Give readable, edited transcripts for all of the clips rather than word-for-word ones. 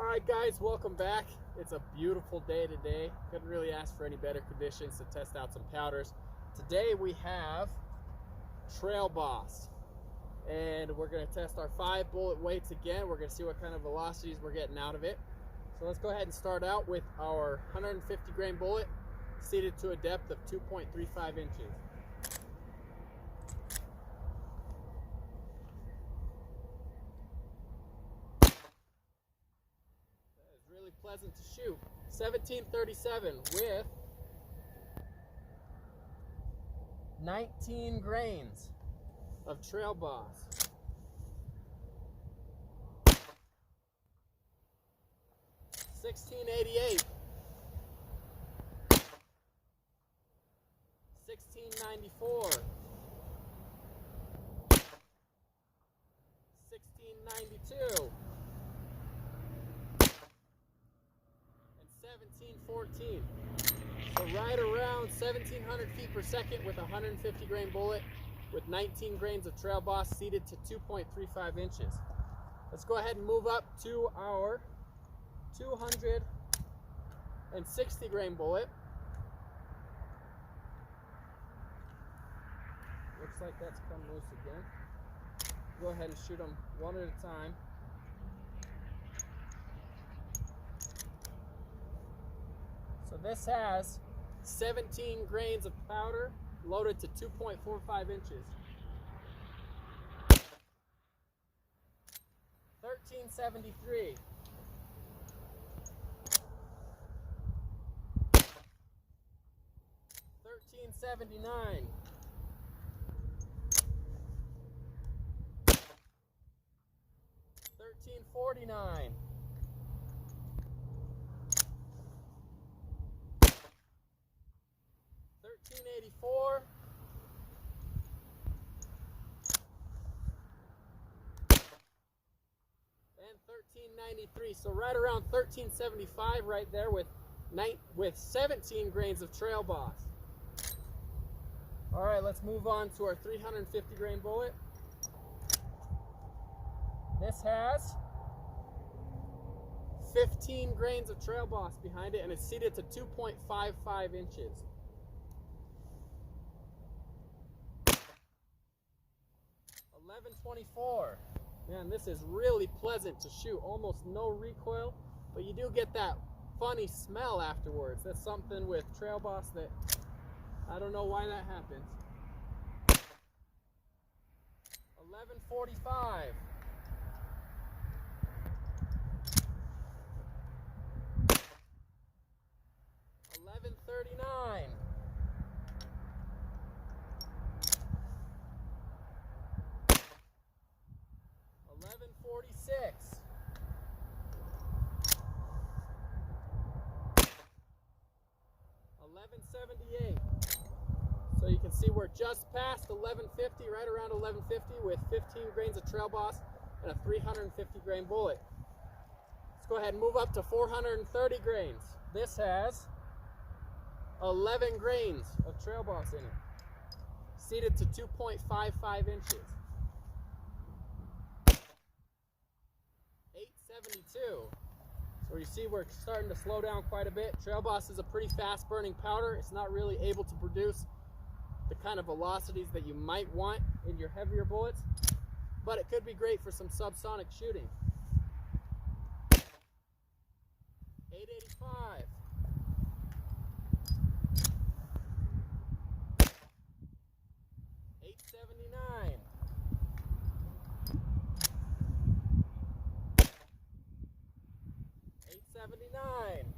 Alright guys, welcome back. It's a beautiful day today. Couldn't really ask for any better conditions to test out some powders. Today we have Trailboss, and we're going to test our 5 bullet weights again. We're going to see what kind of velocities we're getting out of it. So let's go ahead and start out with our 150 grain bullet seated to a depth of 2.35 inches. Really pleasant to shoot. 1737 with 19 grains of Trailboss. 1688. 1694. 1692. 1714. So right around 1700 feet per second with a 150 grain bullet with 19 grains of Trailboss seated to 2.35 inches. Let's go ahead and move up to our 260 grain bullet. Looks like that's come loose again. Go ahead and shoot them one at a time. So this has 17 grains of powder loaded to 2.45 inches. 1373. 1379. 1349. 1384. 1393. So right around 1375 right there with 17 grains of Trailboss. All right, let's move on to our 350 grain bullet. This has 15 grains of Trailboss behind it, and it's seated to 2.55 inches. 1124. Man, this is really pleasant to shoot. Almost no recoil, but you do get that funny smell afterwards. That's something with Trailboss that I don't know why that happens. 1145. 1139. 1146. 1178. So you can see we're just past 1150, right around 1150 with 15 grains of Trailboss and a 350 grain bullet. Let's go ahead and move up to 430 grains. This has 11 grains of Trailboss in it, seated to 2.55 inches. 872. So you see we're starting to slow down quite a bit. Trailboss is a pretty fast burning powder. It's not really able to produce the kind of velocities that you might want in your heavier bullets, but it could be great for some subsonic shooting. 885. 879. 879. 879.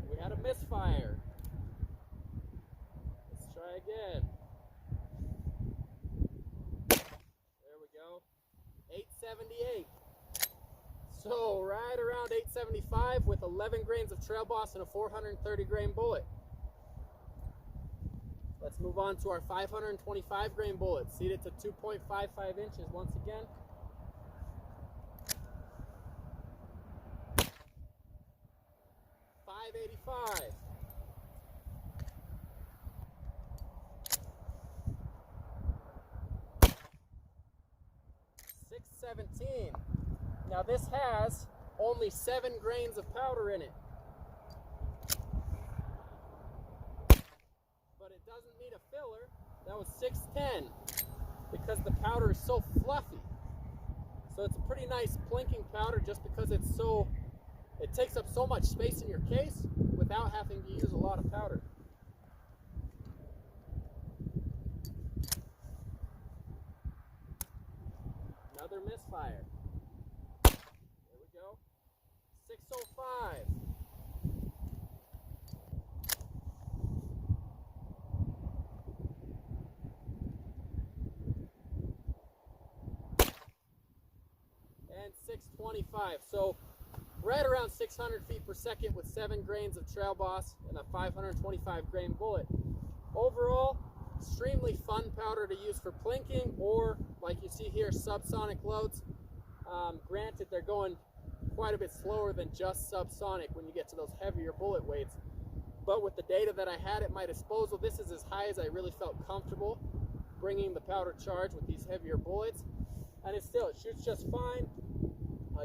We had a misfire. Let's try again. There we go. 878. So right around 875 with 11 grains of Trailboss and a 430 grain bullet. Let's move on to our 525 grain bullet, seated to 2.55 inches once again. 585. 585. only 7 grains of powder in it. But it doesn't need a filler. That was 610 because the powder is so fluffy. So it's a pretty nice plinking powder just because it takes up so much space in your case without having to use a lot of powder. Another misfire. There we go. 605. And 625. So right around 600 feet per second with 7 grains of Trailboss and a 525 grain bullet. Overall, extremely fun powder to use for plinking, or like you see here, subsonic loads. Granted, they're going quite a bit slower than just subsonic when you get to those heavier bullet weights. But with the data that I had at my disposal, this is as high as I really felt comfortable bringing the powder charge with these heavier bullets. And it shoots just fine.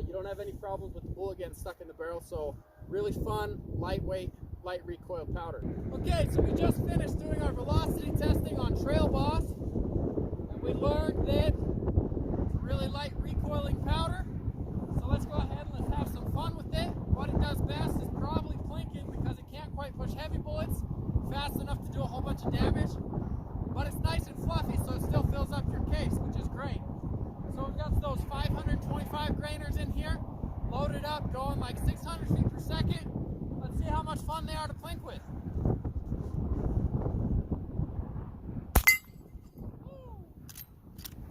You don't have any problems with the bullet getting stuck in the barrel, so really fun, lightweight, light recoil powder. Okay, so we just finished doing our velocity testing on Trailboss, and we learned that it's a really light recoiling powder. So let's go ahead and let's have some fun with it. What it does best is probably plinking because it can't quite push heavy bullets fast enough to do a whole bunch of damage, but it's nice and fluffy, so it still fills up your case, which is great. So we've got those 525 grainers in here, loaded up, going like 600 feet per second. Let's see how much fun they are to plink with.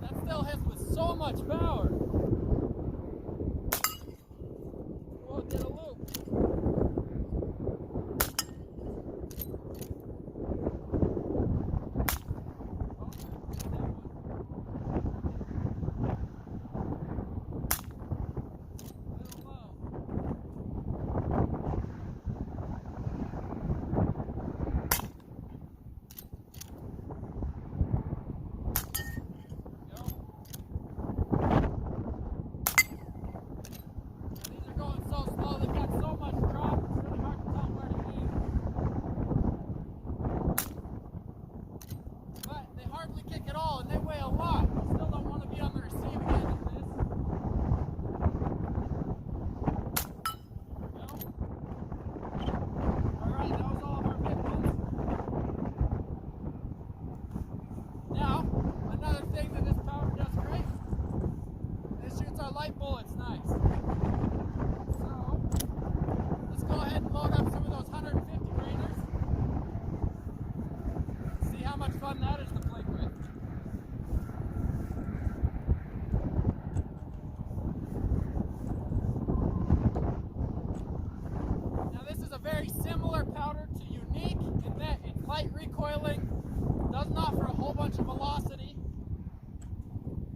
That still hits with so much power. Whoa, did a loop. Light bullets, nice. So, let's go ahead and load up some of those 150 grainers. See how much fun that is to plink with. Now this is a very similar powder to Unique in that it's light recoiling, doesn't offer a whole bunch of velocity,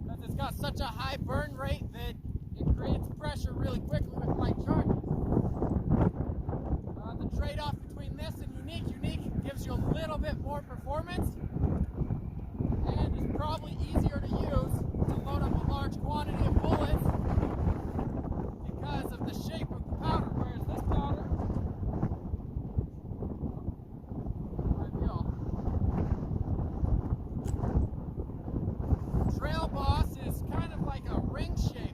because it's got such a high burn rate that it creates pressure really quickly with light charges. The trade-off between this and Unique gives you a little bit more performance and is probably easier to use to load up a large quantity of bullets because of the shape of the powder, whereas this powder, Trailboss is kind of like a ring shape.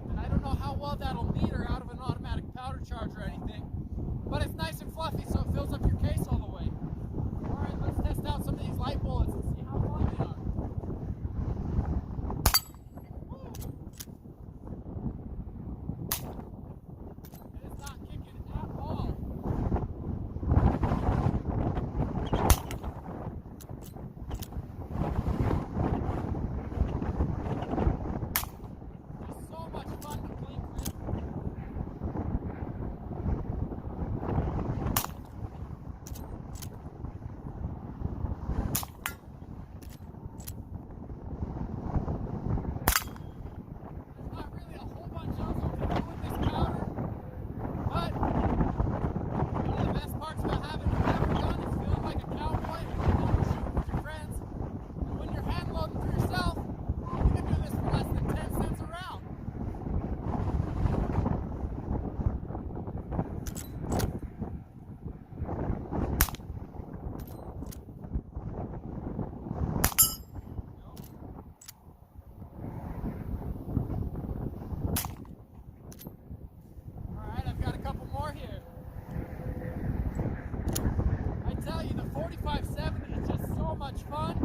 much fun.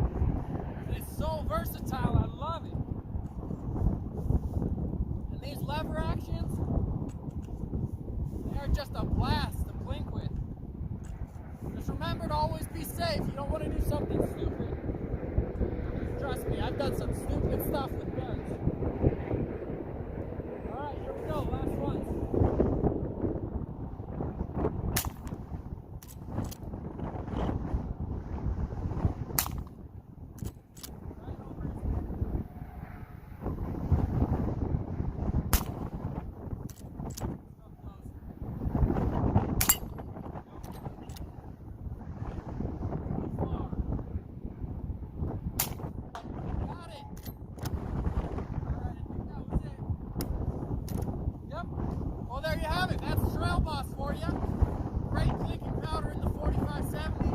And it's so versatile, I love it. And these lever actions, they're just a blast to plink with. Just remember to always be safe. You don't want to do something stupid. Trust me, I've done some stupid stuff with guns. Alright, here we go, last one. Well, there you have it. That's Trailboss for you. Great plinking powder in the 45-70.